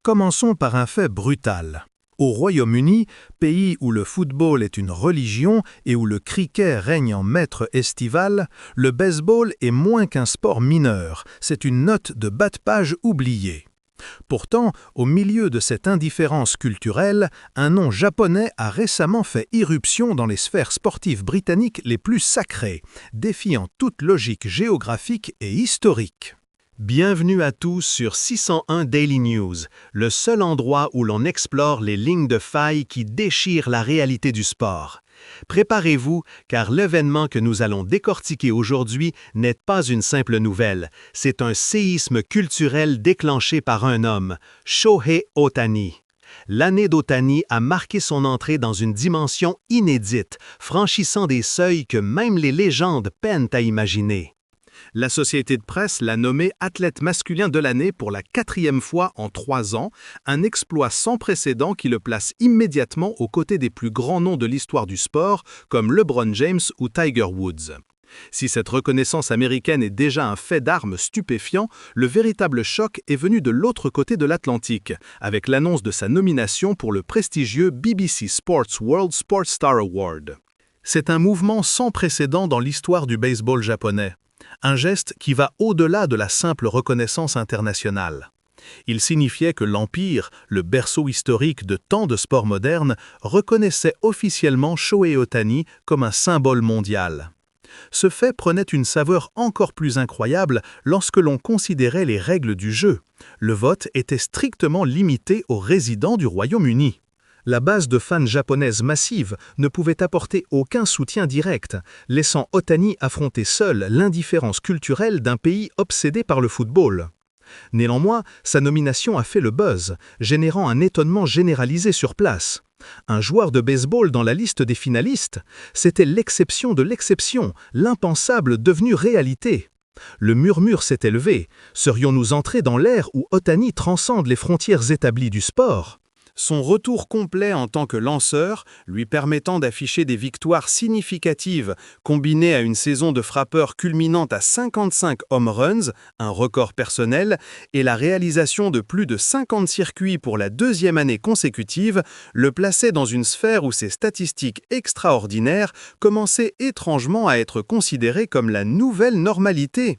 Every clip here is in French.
Commençons par un fait brutal. Au Royaume-Uni, pays où le football est une religion et où le cricket règne en maître estival, le baseball est moins qu'un sport mineur, c'est une note de bas de page oubliée. Pourtant, au milieu de cette indifférence culturelle, un nom japonais a récemment fait irruption dans les sphères sportives britanniques les plus sacrées, défiant toute logique géographique et historique. Bienvenue à tous sur 601 Daily News, le seul endroit où l'on explore les lignes de faille qui déchirent la réalité du sport. Préparez-vous, car l'événement que nous allons décortiquer aujourd'hui n'est pas une simple nouvelle, c'est un séisme culturel déclenché par un homme, Shohei Ohtani. L'année d'Ohtani a marqué son entrée dans une dimension inédite, franchissant des seuils que même les légendes peinent à imaginer. La société de presse l'a nommé athlète masculin de l'année pour la 4e fois en 3 ans, un exploit sans précédent qui le place immédiatement aux côtés des plus grands noms de l'histoire du sport, comme LeBron James ou Tiger Woods. Si cette reconnaissance américaine est déjà un fait d'armes stupéfiant, le véritable choc est venu de l'autre côté de l'Atlantique, avec l'annonce de sa nomination pour le prestigieux BBC Sports World Sports Star Award. C'est un mouvement sans précédent dans l'histoire du baseball japonais. Un geste qui va au-delà de la simple reconnaissance internationale. Il signifiait que l'Empire, le berceau historique de tant de sports modernes, reconnaissait officiellement Shohei Ohtani comme un symbole mondial. Ce fait prenait une saveur encore plus incroyable lorsque l'on considérait les règles du jeu. Le vote était strictement limité aux résidents du Royaume-Uni. La base de fans japonaise massive ne pouvait apporter aucun soutien direct, laissant Ohtani affronter seul l'indifférence culturelle d'un pays obsédé par le football. Néanmoins, sa nomination a fait le buzz, générant un étonnement généralisé sur place. Un joueur de baseball dans la liste des finalistes, c'était l'exception de l'exception, l'impensable devenu réalité. Le murmure s'est élevé. Serions-nous entrés dans l'ère où Ohtani transcende les frontières établies du sport ? Son retour complet en tant que lanceur, lui permettant d'afficher des victoires significatives, combinées à une saison de frappeur culminante à 55 home runs, un record personnel, et la réalisation de plus de 50 circuits pour la 2e année consécutive, le plaçait dans une sphère où ses statistiques extraordinaires commençaient étrangement à être considérées comme la nouvelle normalité.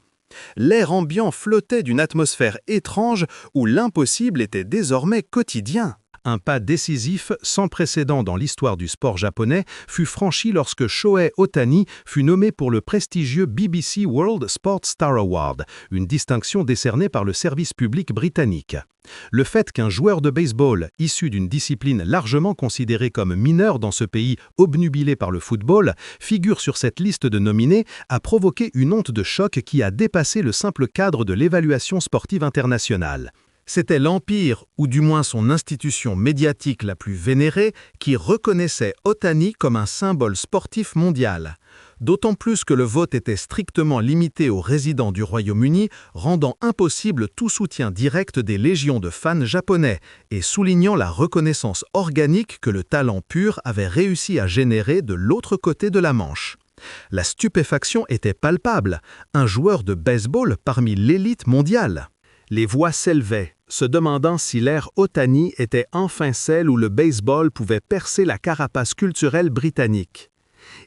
L'air ambiant flottait d'une atmosphère étrange où l'impossible était désormais quotidien. Un pas décisif, sans précédent dans l'histoire du sport japonais, fut franchi lorsque Shohei Ohtani fut nommé pour le prestigieux BBC World Sports Star Award, une distinction décernée par le service public britannique. Le fait qu'un joueur de baseball, issu d'une discipline largement considérée comme mineure dans ce pays obnubilé par le football, figure sur cette liste de nominés a provoqué une onde de choc qui a dépassé le simple cadre de l'évaluation sportive internationale. C'était l'Empire, ou du moins son institution médiatique la plus vénérée, qui reconnaissait Ohtani comme un symbole sportif mondial. D'autant plus que le vote était strictement limité aux résidents du Royaume-Uni, rendant impossible tout soutien direct des légions de fans japonais et soulignant la reconnaissance organique que le talent pur avait réussi à générer de l'autre côté de la Manche. La stupéfaction était palpable, un joueur de baseball parmi l'élite mondiale. Les voix s'élevaient, se demandant si l'ère Ohtani était enfin celle où le baseball pouvait percer la carapace culturelle britannique.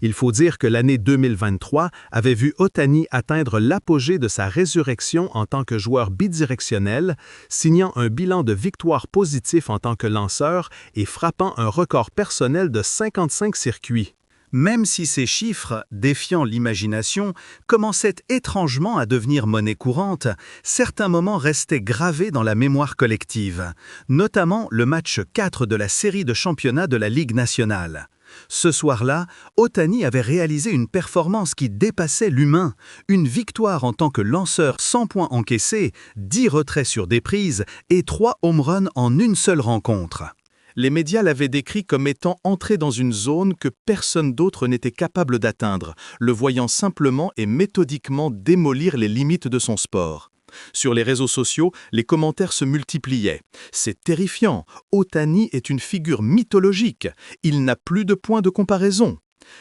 Il faut dire que l'année 2023 avait vu Ohtani atteindre l'apogée de sa résurrection en tant que joueur bidirectionnel, signant un bilan de victoires positif en tant que lanceur et frappant un record personnel de 55 circuits. Même si ces chiffres, défiant l'imagination, commençaient étrangement à devenir monnaie courante, certains moments restaient gravés dans la mémoire collective, notamment le match 4 de la série de championnat de la Ligue nationale. Ce soir-là, Ohtani avait réalisé une performance qui dépassait l'humain, une victoire en tant que lanceur 100 points encaissés, 10 retraits sur des prises et 3 home runs en une seule rencontre. Les médias l'avaient décrit comme étant entré dans une zone que personne d'autre n'était capable d'atteindre, le voyant simplement et méthodiquement démolir les limites de son sport. Sur les réseaux sociaux, les commentaires se multipliaient. C'est terrifiant, Ohtani est une figure mythologique, il n'a plus de point de comparaison.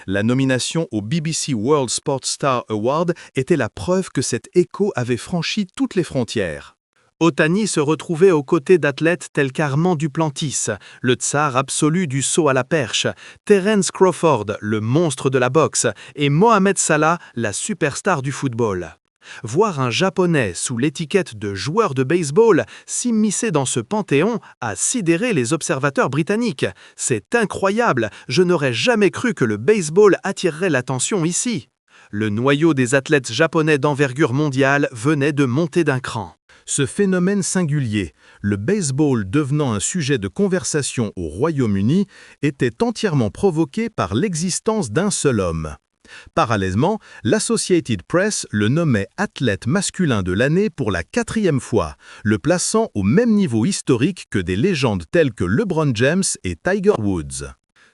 La nomination au BBC World Sports Star Award était la preuve que cet écho avait franchi toutes les frontières. Otani se retrouvait aux côtés d'athlètes tels qu'Armand Duplantis, le tsar absolu du saut à la perche, Terence Crawford, le monstre de la boxe, et Mohamed Salah, la superstar du football. Voir un Japonais sous l'étiquette de joueur de baseball s'immiscer dans ce panthéon a sidéré les observateurs britanniques. C'est incroyable, je n'aurais jamais cru que le baseball attirerait l'attention ici. Le noyau des athlètes japonais d'envergure mondiale venait de monter d'un cran. Ce phénomène singulier, le baseball devenant un sujet de conversation au Royaume-Uni, était entièrement provoqué par l'existence d'un seul homme. Parallèlement, l'Associated Press le nommait athlète masculin de l'année pour la 4e fois, le plaçant au même niveau historique que des légendes telles que LeBron James et Tiger Woods.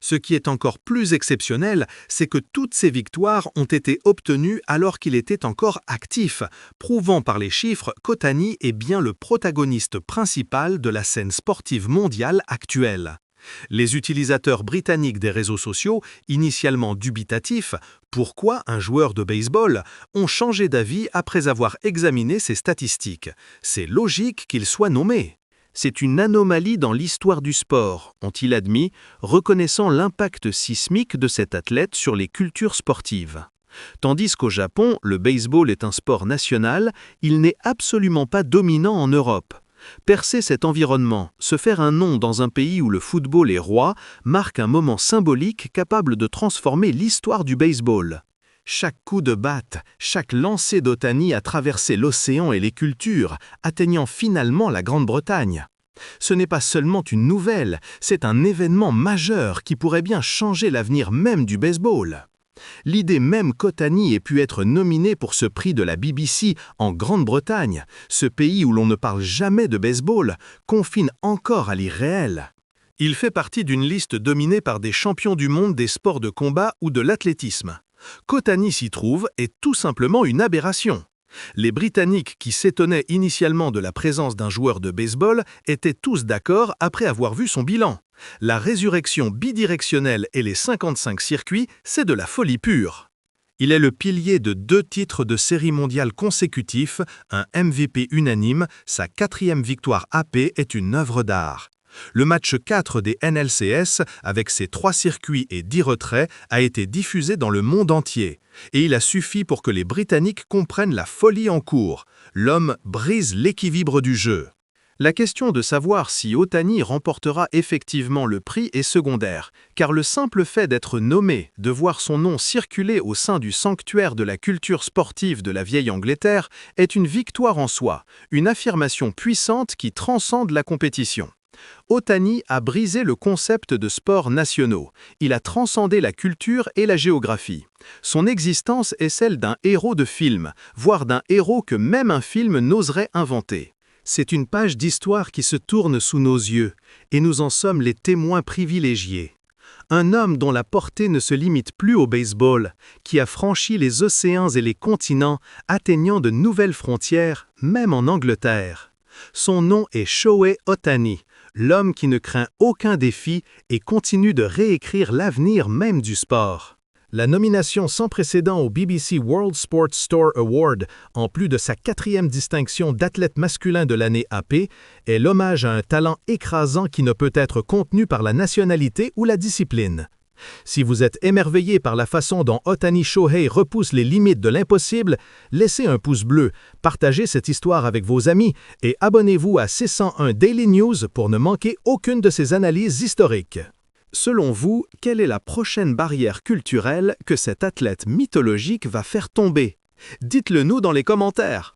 Ce qui est encore plus exceptionnel, c'est que toutes ces victoires ont été obtenues alors qu'il était encore actif, prouvant par les chiffres qu'Otani est bien le protagoniste principal de la scène sportive mondiale actuelle. Les utilisateurs britanniques des réseaux sociaux, initialement dubitatifs, pourquoi un joueur de baseball, ont changé d'avis après avoir examiné ses statistiques. C'est logique qu'il soit nommé. C'est une anomalie dans l'histoire du sport, ont-ils admis, reconnaissant l'impact sismique de cet athlète sur les cultures sportives. Tandis qu'au Japon, le baseball est un sport national, il n'est absolument pas dominant en Europe. Percer cet environnement, se faire un nom dans un pays où le football est roi, marque un moment symbolique capable de transformer l'histoire du baseball. Chaque coup de batte, chaque lancer d'Otani a traversé l'océan et les cultures, atteignant finalement la Grande-Bretagne. Ce n'est pas seulement une nouvelle, c'est un événement majeur qui pourrait bien changer l'avenir même du baseball. L'idée même qu'Otani ait pu être nominé pour ce prix de la BBC en Grande-Bretagne, ce pays où l'on ne parle jamais de baseball, confine encore à l'irréel. Il fait partie d'une liste dominée par des champions du monde des sports de combat ou de l'athlétisme. Qu'Otani s'y trouve est tout simplement une aberration. Les Britanniques qui s'étonnaient initialement de la présence d'un joueur de baseball étaient tous d'accord après avoir vu son bilan. La résurrection bidirectionnelle et les 55 circuits, c'est de la folie pure. Il est le pilier de 2 titres de série mondiale consécutifs, un MVP unanime, sa 4e victoire AP est une œuvre d'art. Le match 4 des NLCS, avec ses 3 circuits et 10 retraits, a été diffusé dans le monde entier. Et il a suffi pour que les Britanniques comprennent la folie en cours. L'homme brise l'équilibre du jeu. La question de savoir si Otani remportera effectivement le prix est secondaire, car le simple fait d'être nommé, de voir son nom circuler au sein du sanctuaire de la culture sportive de la vieille Angleterre, est une victoire en soi, une affirmation puissante qui transcende la compétition. Otani a brisé le concept de sports nationaux. Il a transcendé la culture et la géographie. Son existence est celle d'un héros de film, voire d'un héros que même un film n'oserait inventer. C'est une page d'histoire qui se tourne sous nos yeux, et nous en sommes les témoins privilégiés. Un homme dont la portée ne se limite plus au baseball, qui a franchi les océans et les continents, atteignant de nouvelles frontières, même en Angleterre. Son nom est Shohei Otani, l'homme qui ne craint aucun défi et continue de réécrire l'avenir même du sport. La nomination sans précédent au BBC World Sports Store Award, en plus de sa 4e distinction d'athlète masculin de l'année AP, est l'hommage à un talent écrasant qui ne peut être contenu par la nationalité ou la discipline. Si vous êtes émerveillé par la façon dont Otani Shohei repousse les limites de l'impossible, laissez un pouce bleu, partagez cette histoire avec vos amis et abonnez-vous à 601 Daily News pour ne manquer aucune de ces analyses historiques. Selon vous, quelle est la prochaine barrière culturelle que cet athlète mythologique va faire tomber? Dites-le nous dans les commentaires.